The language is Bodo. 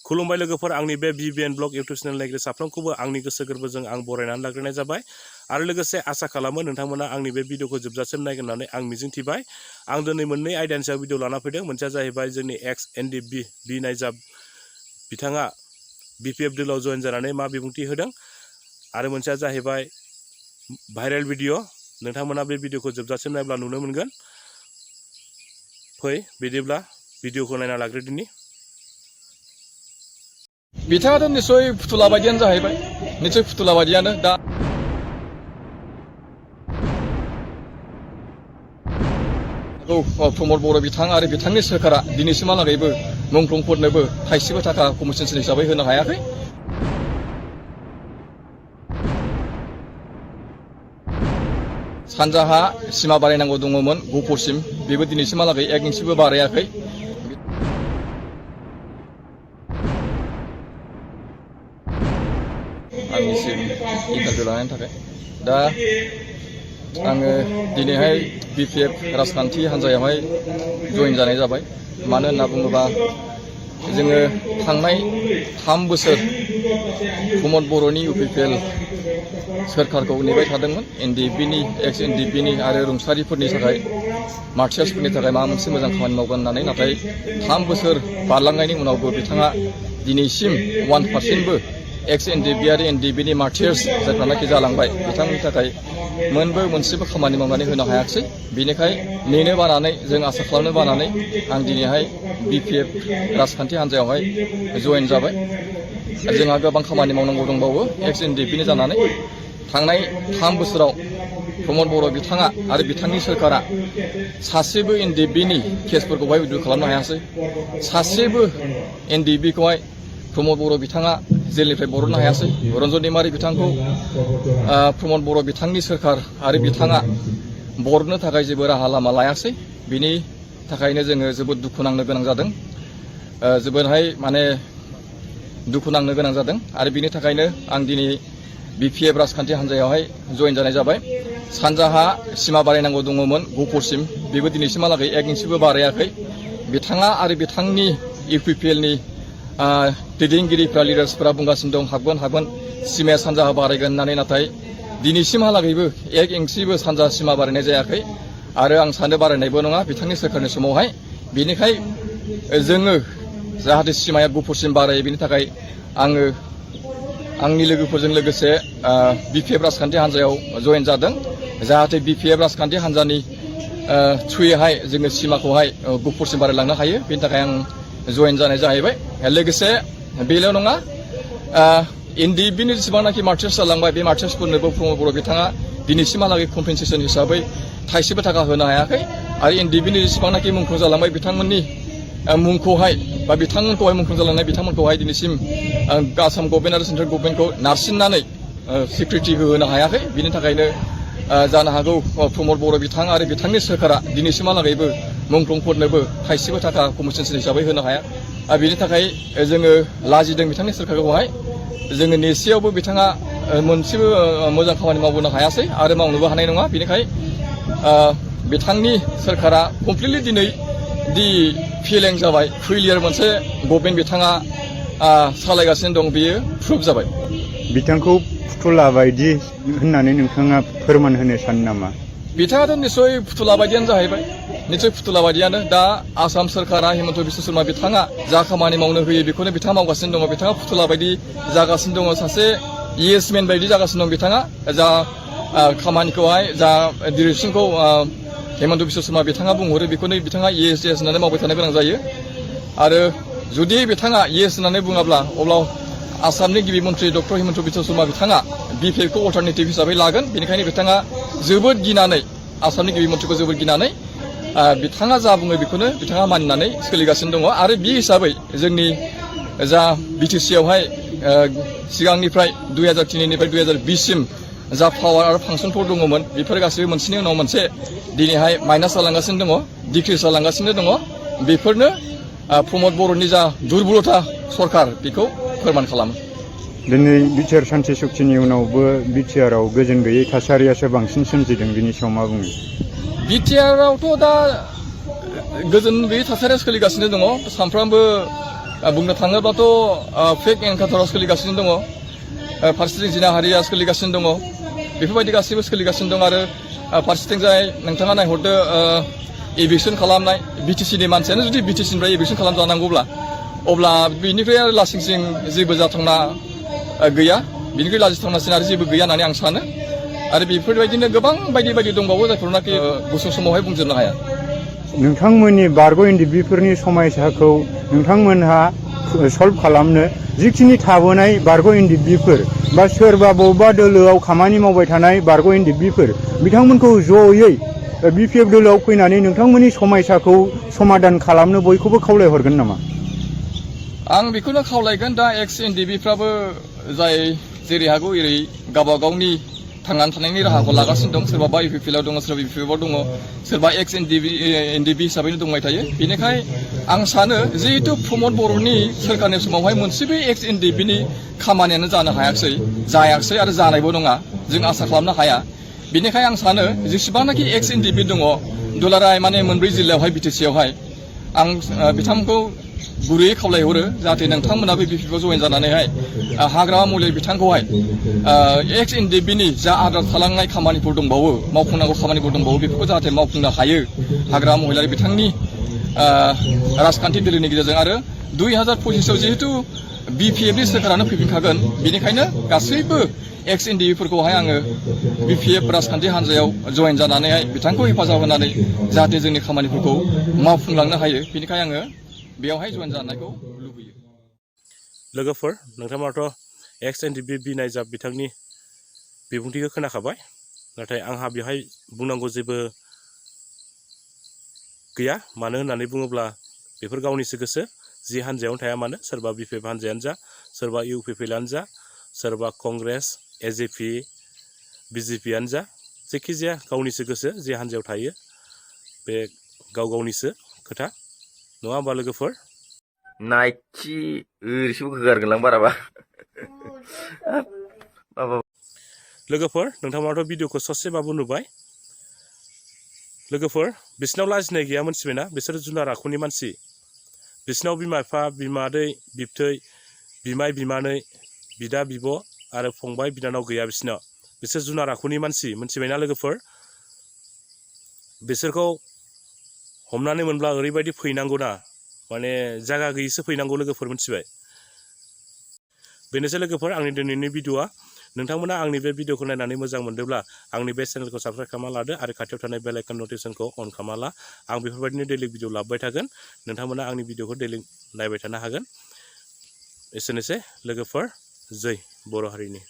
खुलुमबाय लोगोफोर आंनि बे B.V.N ब्लग इउट्यूब चेनेल नायग्रा साफ्रोमखौबो आंनि गोसो गोरबोजों आं बरायनानै लाग्रोनाय जाबाय आरो लोगोसे आसा खालामो नोंथांमोना आंनि बे भिडिअखौ जोबजासिम नायगोन होननानै आं मिजिंथिबाय। आं दिनै मोननै आयदानि सायाव भिडिअ लाना फैदों। मोनसेया जाहैबाय जोंनि nex-Ndfb B.Naizab बिथाङा BPF दोलाव जयेन जानानै मा बिबुंथि होदों आरो मोनसेया जाहैबाय भाइरेल भिडिअ। नोंथांमोना बे भिडिअखौ जोबजासिम नायब्ला नुनो मोनगोन। फै बिदिब्ला भिडिअखौ नायना लाग्रोदिनि। बिथाङाथ' निश्चय फुथुला बायदियानो जाहैबाय, निश्चय फुथुला बायदियानो। दा प्रमद बर' बिथां आरो बिथांनि सोरखारा दिनैसिमहालागैबो मुंख्लंफोरनोबो थाइसेबो थाखा कम्पेन्सेसन हिसाबै होनो हायाखै। सानजाहा सिमा बारायनांगौ दङमोन गहपुरसिम, बेबो दिनैसिमहालागै 1 इन्सिबो बारायाखै। आंनिसिम इन्टारभिउ लानायनि थाखाय दा आङो दिनैहाय BPF राजखान्थि हान्जायावहाय जयेन जानाय जाबाय। मानो होनना बुङोबा जोङो थांनाय 3 बोसोर प्रमद बर'नि UPPL सोरखारखौ नेबाय थादोंमोन। NDFBनि ex-NDFBनि आरो रुंसारिफोरनि थाखाय, मार्टियार्सफोरनि थाखाय माबा मोनसे मोजां खामानि मावगोन होननानै। नाथाय 3 बोसोर बारलांनायनि उनावबो बिथाङा दिनैसिम 1%बो ex-NDFB आरो NDFBनि मार्टियार्स जायफ्रानाखि जालांबाय बिथांनि थाखाय मोनसेबो खामानि मावनानै होनो हायाखिसै। बेनिखाय नेनो बानानै, जों आसा खालामनो बानानै आं दिनैहाय BPF राजखान्थि हान्जायावहाय जयेन जाबाय। जोंहा गोबां खामानि मावनांगौ दंबावो ex-NDFBनि जानानै। थांनाय 3 बोसोराव प्रमद बर' बिथाङा आरो बिथांनि सोरखारा सासेबो NDFBनि केसफोरखौहाय उइथड्र खालामनो हायासै। सासेबो NDFBखौहाय प्रमद बर' बिथाङा जेलनिफ्राय बरननो हायासै। रन्जन दैमारि बिथांखौ प्रमद बर' बिथांनि सोरखार आरो बिथाङा बरननो थाखाय जेबो राहा लामा लायासै। बिनि थाखायनो जोङो जोबोद दुखु नांनो गोनां जादों, जोबोदहाय दुखु नांनो गोनां जादों। आरो बिनि थाखायनो आं दिनै BPF राजखान्थि हान्जायावहाय जयेन जानाय जाबाय। सानजाहा सिमा बारायनांगौ दङमोन गहपुरसिम, बेबो दिनैसिमहालागै 1 इन्सिबो बारायाखै। बिथाङा आरो बिथांनि UPPLनि दैदेनगिरिफ्रा, लिडार्सफोरा बुंगासिनो दं हाबगोन सिमाया सानजाहा बारायगोन होननानै। नाथाय दिनैसिमहालागैबो 1 इन्सिबो सानजा सिमा बारायनाय जायाखै आरो आं सानो बारायनायबो नङा बिथांनि सोरखारनि समावहाय। बेनिखाय जोङो जाहाथे सिमाया गहपुरसिम बारायो, बेनि थाखाय आङो आंनि लोगोफोरजों लोगोसे BPF राजखान्थि हान्जायाव जयेन जादों। जाहाथे BPF राजखान्थि हान्जानि थ्रुयैहाय जोङो सिमाखौहाय गहपुरसिम बारायलांनो हायो, बेनि थाखाय आं जयेन जानाय जाहैबाय। लोगोसे बेल' नङा, NDFBनि जेसेबांनाखि मार्टियार्स जालांबाय, बे मार्टियार्सफोरनोबो प्रमद बर' बिथाङा दिनैसिमहालागै कम्पेन्सेसन हिसाबै थाइसेबो थाखा होनो हायाखै। आरो NDFBनि जेसेबांनाखि मुंख्लं जालांबाय बिथांमोननि मुंखौहाय बा बिथांमोनखौहाय मुंख्लं जालांनाय बिथांमोनखौहाय दिनैसिम आसाम गभर्नमेन्ट आरो सेन्ट्रेल गभर्नमेन्टखौ नारसिननानै सिकिउरिटि होहोनो हायाखै। बिनि थाखायनो जानो हागौ प्रमद बर' बिथां आरो बिथांनि सोरखारा दिनैसिमहालागैबो मुंख्लंफोरनोबो थाइसेबो थाखा कम्पेन्सेसन हिसाबै होनो हाया। बिनि थाखाय जोङो लाजिदों बिथांनि सोरखारखौहाय। जोङो नेसेयावबो बिथाङा मोनसेबो मोजां खामानि मावबोनो हायासै आरो मावनोबो हानाय नङा। बेनिखाय बिथांनि सोरखारा कमप्लिटलि दिनै फेलें जाबाय। फेलियर मोनसे गभर्नमेन्ट बिथाङा सालायगासिनो दं, बेयो प्रुफ जाबाय। बिथांखौ फुथुला बायदि होननानै नोंथाङा फोरमान होनो सानो नामा? बिथाङाथ' निश्चय फुथुला बायदियानो जाहैबाय, निश्चय फुथुला बायदियानो। दा आसाम सोरखारा हिमन्त बिश्व शर्मा बिथाङा जा खामानि मावनो होयो बेखौनो बिथाङा मावगासिनो दङ। बिथाङा फुथुला बायदि जागासिनो दङ, सासे येसमेन बायदि जागासिनो दं। बिथाङा जा खामानिखौहाय, जा डिरेक्सनखौ हिमन्त बिश्व शर्मा बिथाङा बुंहरो बेखौनो बिथाङा येस होननानै मावबाय थानो गोनां जायो। आरो जुदि बिथाङा येस होननानै बुङाब्ला अब्ला आसामनि गिबि मन्थ्रि डक्टर हिमन्त बिश्व शर्मा बिथाङा BPFखौ अल्टारनेटिभ हिसाबै लागोन। बेनिखायनो बिथाङा जोबोद गिनानै, आसामनि गिबि मन्थ्रिखौ जोबोद गिनानै बिथाङा जा बुङो बेखौनो बिथाङा मानिनानै सोलिगासिनो दङ। आरो बे हिसाबै जोंनि जा BTC आवहाय सिगांनिफ्राय 2003निफ्राय 2020सिम जा पावार आरो फांसनफोर दङमोन, बेफोर गासैबो मोनसेनि उनाव मोनसे दिनैहाय माइनास जालांगासिनो दङ, डिक्रिज जालांगासिनो दङ। बेफोरनो प्रमद बर'नि जा दुरबलथा सरखार बेखौ फोरमान खालामो। दिनै बिटिआर सान्थि सुक्तिनि उनावबो बिटिआरआव गोजोन गैयै थासारियासो बांसिन सोमजिदों, बिनि सायाव मा बुङो? बिटिआरआवथ' दा गोजोन गैयै थासारिया सोलिगासिनो दङ। सानफ्रामबो बुंनो थाङोब्लाथ' फेक एनकाउन्टाराव सोलिगासिनो दङ फारसेथिं जिनाहारिया सोलिगासिनो दङ बेफोरबायदि गासैबो सोलिगासिनो दं आरो फारसेथिंजाय नोंथाङा नायहरदो एभिक्सन खालामनाय बिटिसिनि मानसियानो जुदि बिटिसिनिफ्राय एभिक्सन खालामजानांगौब्ला अब्ला बिनिफ्राय आरो लासिंसिं जेबो जाथावना गैया बिनिख्रुइ लाजिथावनासिन आरो जेबो गैया होननानै आं सानो आरो बेफोरबायदिनो गोबां बायदि बायदि दंबावो जायफोरनाखि गुसुं समावहाय बुंजोबनो हाया नोंथांमोननि बारग' एनडिएफबिफोरनि समस्याखौ नोंथांमोनहा सल्भ खालामनो जिखिनि थाबोनाय बारग' एनडिएफबिफोर बा सोरबा बबेबा दोलोआव खामानि मावबाय थानाय बारग' एनडिएफबिफोर बिथांमोनखौ जयै बिपिएफ दोलोआव फैनानै नोंथांमोननि समस्याखौ समाधान खालामनो बयखौबो खावलायहरगोन नामा आं बेखौनो खावलायगोन दा एक्स एनडिएफबिफ्राबो जाय जेरै हागौ एरै गावबा गावनि थांनानै थानायनि राहाखौ लागासिनो दं सोरबा इउपिपिएलआव दङ सोरबा बिपिएफआव दङ सोरबा एक्स एनडिएफबि हिसाबैनो दंबाय थायो बेनिखाय आं सानो जिहेतु प्रमद बर'नि सोरखारनि समावहाय मोनसेबो एक्स एनडिएफबिनि खामानियानो जानो जायाखसै आरो जानायबो नङा जों आसा खालामनो हाया बेनिखाय आं सानो जेसेबांनाखि एक्स एनडिएफबि दङ दुलाराय माने मोनब्रै जिल्लायावहाय बिटिसियावहाय आं बिथांमोनखौ गुरैयै खावलायहरो जाहाथे नोंथांमोनाबो बिपिएफआव जयेन जानानैहाय हाग्रामा मुलि बिथांखौहाय एक्स एनडिएफबिनि जा आद्रा थालांनाय खामानिफोर दंबावो मावफुंनांगौ खामानिफोर दंबावो बेफोरखौ जाहाथे मावफुंनो हायो हाग्रामा महिलारि बिथांनि राजखान्थि दोलोनि गेजेरजों आरो 2025आव जिहेतु बिपिएफनि सोरखारानो फैफिनखागोन बेनिखायनो गासैबो एक्स एनडिएफबिफोरखौहाय आङो बिपिएफ राजखान्थि हान्जायाव जयेन जानानैहाय बिथांखौ हेफाजाब होनानै जाहाथे जोंनि खामानिफोरखौ मावफुंलांनो हायो बेनिखाय आङो बेयावहाय जयेन जानायखौ लुबैयो लोगोफोर नोंथाङाथ' एक्स एनडिएफबि B.Naizab बिथांनि बिबुंथिखौ खोनाखाबाय नाथाय आंहा बेवहाय बुंनांगौ जेबो गैया मानो होननानै बुङोब्ला बेफोर गावनिसो गोसो जि हान्जायावनो थाया मानो सोरबा बिपिएफ हान्जायानो जा सोरबा इउपिपिएलआनो जा सोरबा कंग्रेस एजेपि बिजेपिआनो जा जायखिजाया गावनिसो गोसो जे हान्जायाव थायो बे गावनिसो खोथा नङा होमबा लोगोफोर नायखि ओरैसो होगारगोनलां बाराबा लोगोफोर नोंथांमोनाथ' भिडिअखौ ससेबाबो नुबाय लोगोफोर बिसिनाव लाजिनाय गैया मोनथिबायना बिसोर जुनार आखुनि मानसि बिसिनाव बिमा बिफा बिमादै बिबथै बिमाय बिमानै बिदा बिब' आरो फंबाय बिनानाव गैया बिसोर जुनार आखुनि मानसि मोनथिबायना लोगोफोर बिसोरखौ हमनानै मोनब्ला ओरैबायदि फैनांगौना माने जागा गैयिसो फैनांगौ लोगोफोर मोनथिबाय बेनोसै लोगोफोर आंनि दिनैनि भिडिअआ नोंथांमोना आंनि बे भिडिअखौ नायनानै मोजां मोनदोंब्ला आंनि बे चेनेलखौ साबस्क्राइब खालामना लादो आरो खाथियाव थानाय बेल आइकन नटिफिकेसनखौ अन खालामना ला आं बेफोरबायदिनो दैलि भिडिअ लाबोबाय थागोन नोंथांमोना आंनि भिडिअखौ दैलि नायबाय थानो हागोन एसेनोसै लोगोफोर जै बर' हारिनि